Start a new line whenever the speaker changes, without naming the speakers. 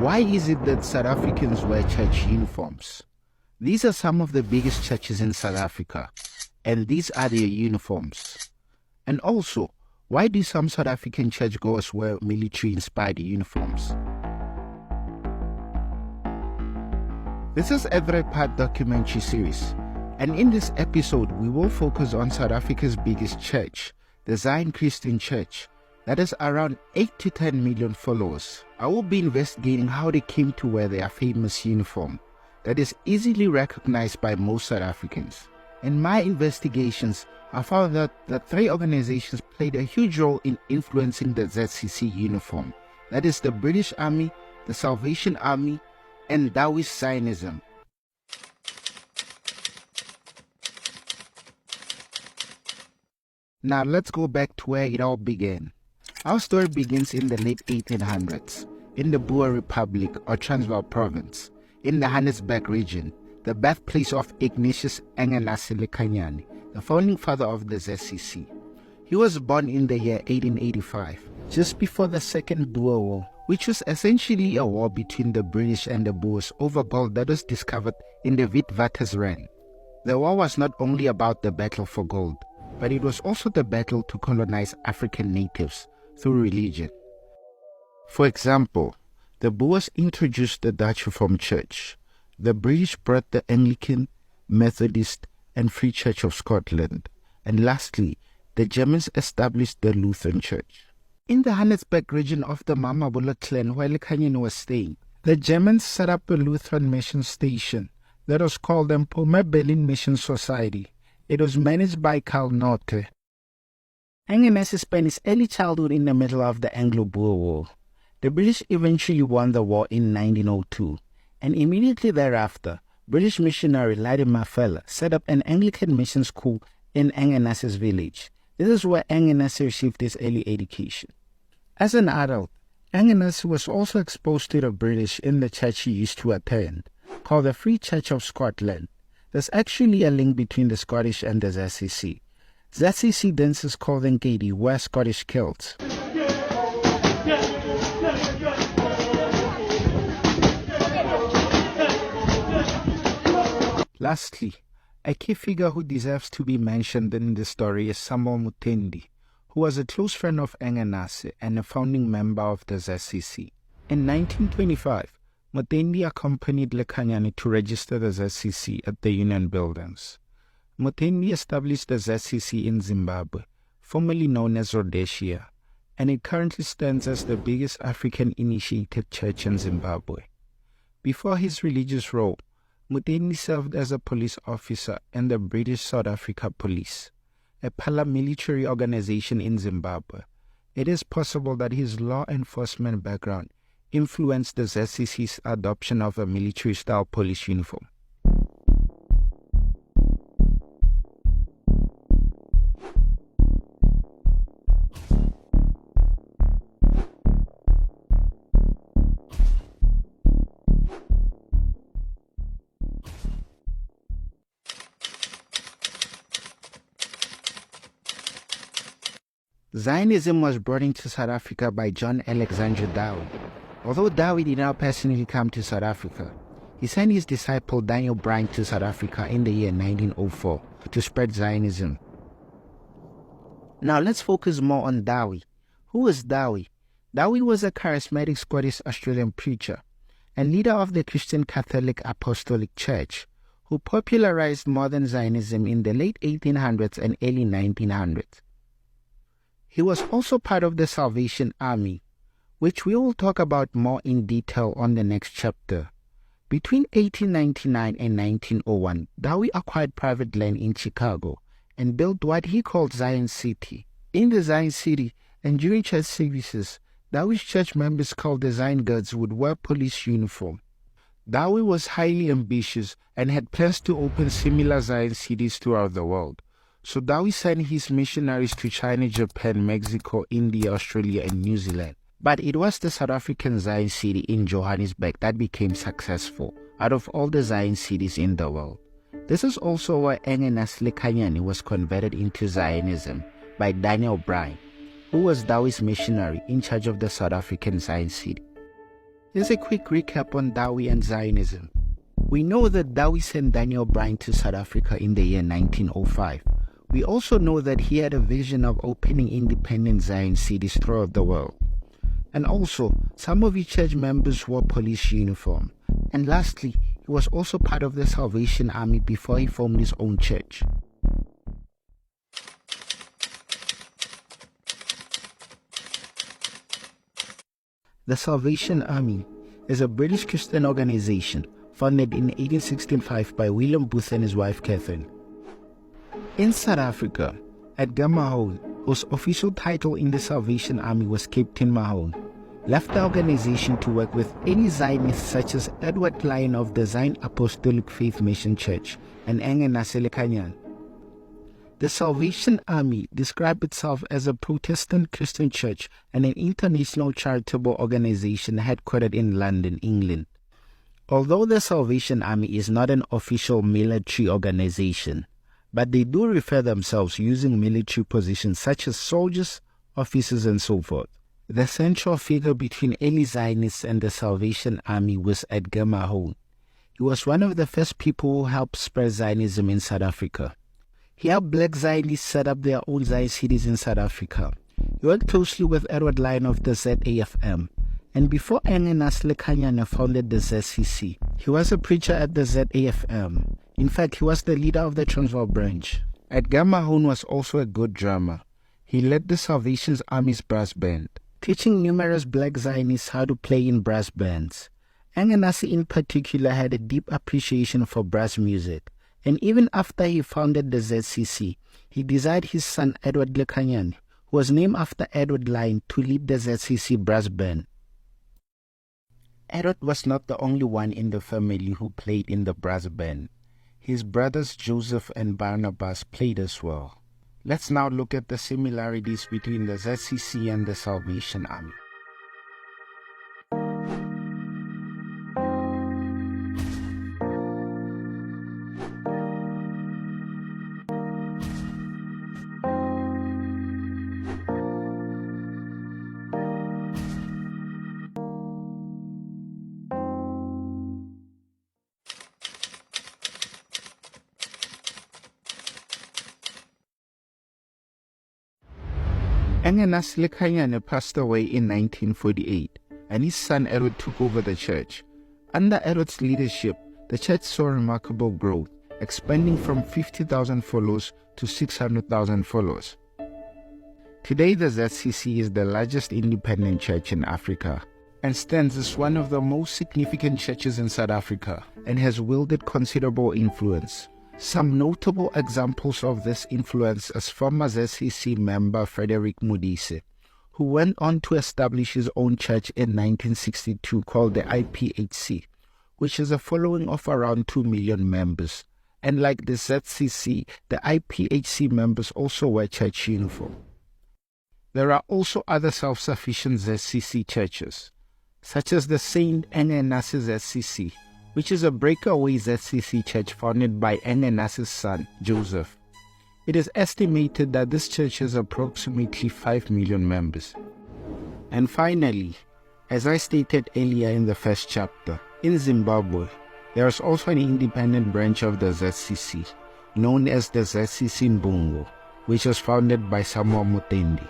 Why is it that South Africans wear church uniforms? These are some of the biggest churches in South Africa, and these are their uniforms. And also, why do some South African churchgoers wear military-inspired uniforms? This is a three-part documentary series, and in this episode, we will focus on South Africa's biggest church, the Zion Christian Church, that has around 8 to 10 million followers. I will be investigating how they came to wear their famous uniform that is easily recognized by most South Africans. In my investigations, I found that the three organizations played a huge role in influencing the ZCC uniform, that is the British Army, the Salvation Army, and Taoist Zionism. Now let's go back to where it all began. Our story begins in the late 1800s, in the Boer Republic or Transvaal Province, in the Johannesburg region, the birthplace of Ignatius Engelase Lekanyane, the founding father of the ZCC. He was born in the year 1885, just before the Second Boer War, which was essentially a war between the British and the Boers over gold that was discovered in the Witwatersrand. The war was not only about the battle for gold, but it was also the battle to colonize African natives through religion. For example, the Boers introduced the Dutch Reformed Church. The British brought the Anglican, Methodist, and Free Church of Scotland. And lastly, the Germans established the Lutheran Church. In the Johannesburg region of the Mamabolo clan where Lekanyane was staying, the Germans set up a Lutheran mission station that was called the Mpuma Berlin Mission Society. It was managed by Karl Norte. Engelase spent his early childhood in the middle of the Anglo-Boer War. The British eventually won the war in 1902, and immediately thereafter, British missionary Lady Mafela set up an Anglican mission school in Engelase's village. This is where Engelase received his early education. As an adult, Engelase was also exposed to the British in the church he used to attend, called the Free Church of Scotland. There's actually a link between the Scottish and the ZCC. ZCC dancers called Ngedi wear Scottish kilts. Lastly, a key figure who deserves to be mentioned in the story is Samuel Mutendi, who was a close friend of Engelase and a founding member of the ZCC. In 1925, Mutendi accompanied Lekanyane to register the ZCC at the Union Buildings. Mutendi established the ZCC in Zimbabwe, formerly known as Rhodesia, and it currently stands as the biggest African-initiated church in Zimbabwe. Before his religious role, Mutendi served as a police officer in the British South Africa Police, a paramilitary organization in Zimbabwe. It is possible that his law enforcement background influenced the ZCC's adoption of a military-style police uniform. Zionism was brought into South Africa by John Alexander Dowie. Although Dowie did not personally come to South Africa, he sent his disciple Daniel Bryant to South Africa in the year 1904 to spread Zionism. Now let's focus more on Dowie. Who was Dowie? Dowie was a charismatic Scottish Australian preacher and leader of the Christian Catholic Apostolic Church, who popularized modern Zionism in the late 1800s and early 1900s. He was also part of the Salvation Army, which we will talk about more in detail on the next chapter. Between 1899 and 1901, Dowie acquired private land in Chicago and built what he called Zion City. In the Zion City, and during church services, Dowie's church members called the Zion Guards would wear police uniform. Dowie was highly ambitious and had plans to open similar Zion cities throughout the world. So Dowie sent his missionaries to China, Japan, Mexico, India, Australia, and New Zealand. But it was the South African Zion city in Johannesburg that became successful out of all the Zion cities in the world. This is also where Engelase Lekanyane was converted into Zionism by Daniel Bryant, who was Dowie's missionary in charge of the South African Zion city. Here's a quick recap on Dowie and Zionism. We know that Dowie sent Daniel Bryan to South Africa in the year 1905. We also know that he had a vision of opening independent Zion cities throughout the world. And also, some of his church members wore police uniform. And lastly, he was also part of the Salvation Army before he formed his own church. The Salvation Army is a British Christian organization founded in 1865 by William Booth and his wife Catherine. In South Africa, Edgar Mahone, whose official title in the Salvation Army was Captain Mahone, left the organization to work with any Zionists such as Edward Lyon of the Zion Apostolic Faith Mission Church and Engenase Lekhanyan. The Salvation Army described itself as a Protestant Christian church and an international charitable organization headquartered in London, England. Although the Salvation Army is not an official military organization, but they do refer themselves using military positions such as soldiers, officers, and so forth. The central figure between early Zionists and the Salvation Army was Edgar Mahone. He was one of the first people who helped spread Zionism in South Africa. He helped black Zionists set up their own Zion cities in South Africa. He worked closely with Edward Lyon of the ZAFM. And before Engenase Lekhanyan founded the ZCC, he was a preacher at the ZAFM. In fact, he was the leader of the Transvaal branch. Edgar Mahone was also a good drummer. He led the Salvation Army's brass band, teaching numerous black Zionists how to play in brass bands. Engenase in particular had a deep appreciation for brass music, and even after he founded the ZCC, he desired his son Edward Lekhanyan, who was named after Edward Lyon, to lead the ZCC brass band. Edward was not the only one in the family who played in the brass band. His brothers Joseph and Barnabas played as well. Let's now look at the similarities between the ZCC and the Salvation Army. Engenase Lekhanyan passed away in 1948, and his son Edward took over the church. Under Edward's leadership, the church saw remarkable growth, expanding from 50,000 followers to 600,000 followers. Today, the ZCC is the largest independent church in Africa and stands as one of the most significant churches in South Africa and has wielded considerable influence. Some notable examples of this influence is former ZCC member Frederick Modise, who went on to establish his own church in 1962 called the IPHC, which has a following of around 2 million members. And like the ZCC, the IPHC members also wear church uniform. There are also other self-sufficient ZCC churches, such as the Saint Engenase ZCC, which is a breakaway ZCC church founded by Engenase's son, Joseph. It is estimated that this church has approximately 5 million members. And finally, as I stated earlier in the first chapter, in Zimbabwe, there is also an independent branch of the ZCC, known as the ZCC Mbungo, which was founded by Samuel Mutendi.